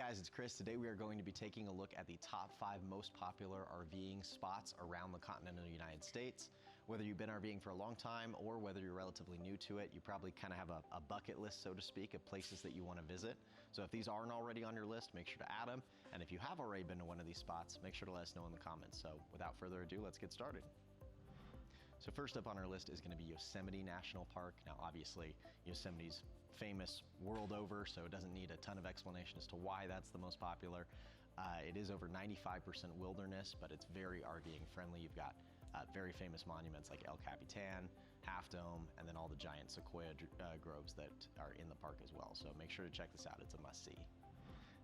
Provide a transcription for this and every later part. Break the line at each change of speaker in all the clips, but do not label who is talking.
guys, it's Chris. Today we are going to be taking a look at the top 5 most popular RVing spots around the continental United States. Whether you've been RVing for a long time or whether you're relatively new to it, you probably kind of have a bucket list, so to speak, of places that you want to visit. So if these aren't already on your list, make sure to add them. And if you have already been to one of these spots, make sure to let us know in the comments. So without further ado, let's get started. So first up on our list is going to be Yosemite National Park. Now obviously Yosemite's famous world over, so it doesn't need a ton of explanation as to why that's the most popular. It is over 95% wilderness, but it's very RVing friendly. You've got very famous monuments like El Capitan, Half Dome, and then all the giant sequoia groves that are in the park as well. So make sure to check this out, it's a must-see.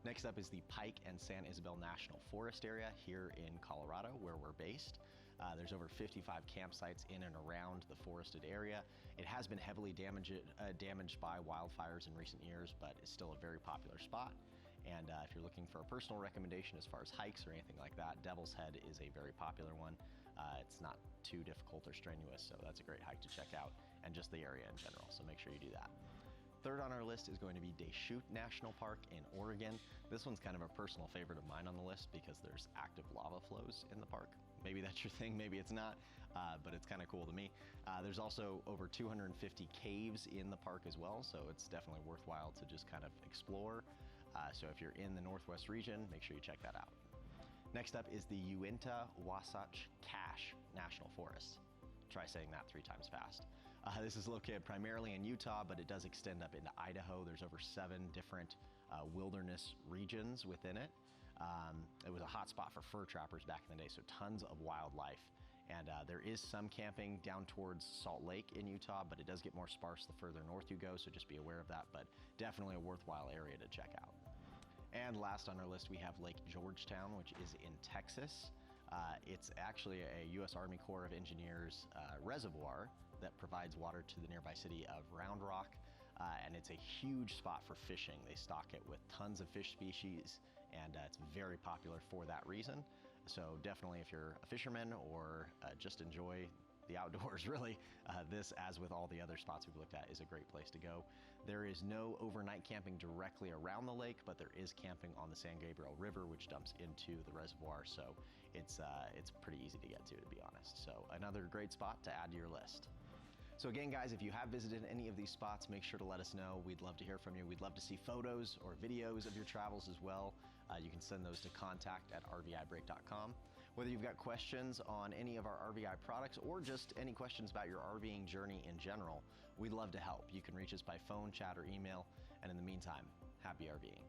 Next up is the Pike and San Isabel National Forest area here in Colorado, where we're based. There's over 55 campsites in and around the forested area. It has been heavily damaged by wildfires in recent years, but it's still a very popular spot. And if you're looking for a personal recommendation as far as hikes or anything like that, Devil's Head is a very popular one. It's not too difficult or strenuous, so that's a great hike to check out, and just the area in general, so make sure you do that. Third on our list is going to be Deschutes National Park in Oregon. This one's kind of a personal favorite of mine on the list because there's active lava flows in the park. Maybe that's your thing, maybe it's not, but it's kind of cool to me. There's also over 250 caves in the park as well, so it's definitely worthwhile to just kind of explore. So if you're in the Northwest region, make sure you check that out. Next up is the Uinta-Wasatch-Cache National Forest. Try saying that 3 times fast. This is located primarily in Utah, but it does extend up into Idaho. There's over 7 different wilderness regions within it. It was a hot spot for fur trappers back in the day, so tons of wildlife. And there is some camping down towards Salt Lake in Utah, but it does get more sparse the further north you go, so just be aware of that, but definitely a worthwhile area to check out. And last on our list, we have Lake Georgetown, which is in Texas. It's actually a U.S. Army Corps of Engineers reservoir that provides water to the nearby city of Round Rock, and it's a huge spot for fishing. They stock it with tons of fish species, and it's very popular for that reason. So definitely if you're a fisherman or just enjoy the outdoors, really, this, as with all the other spots we've looked at, is a great place to go. There is no overnight camping directly around the lake, but there is camping on the San Gabriel River, which dumps into the reservoir, so it's pretty easy to get to be honest. So another great spot to add to your list. So again, guys, if you have visited any of these spots, make sure to let us know. We'd love to hear from you. We'd love to see photos or videos of your travels as well. You can send those to contact@RVibreak.com. Whether you've got questions on any of our RVI products or just any questions about your RVing journey in general, we'd love to help. You can reach us by phone, chat, or email. And in the meantime, happy RVing.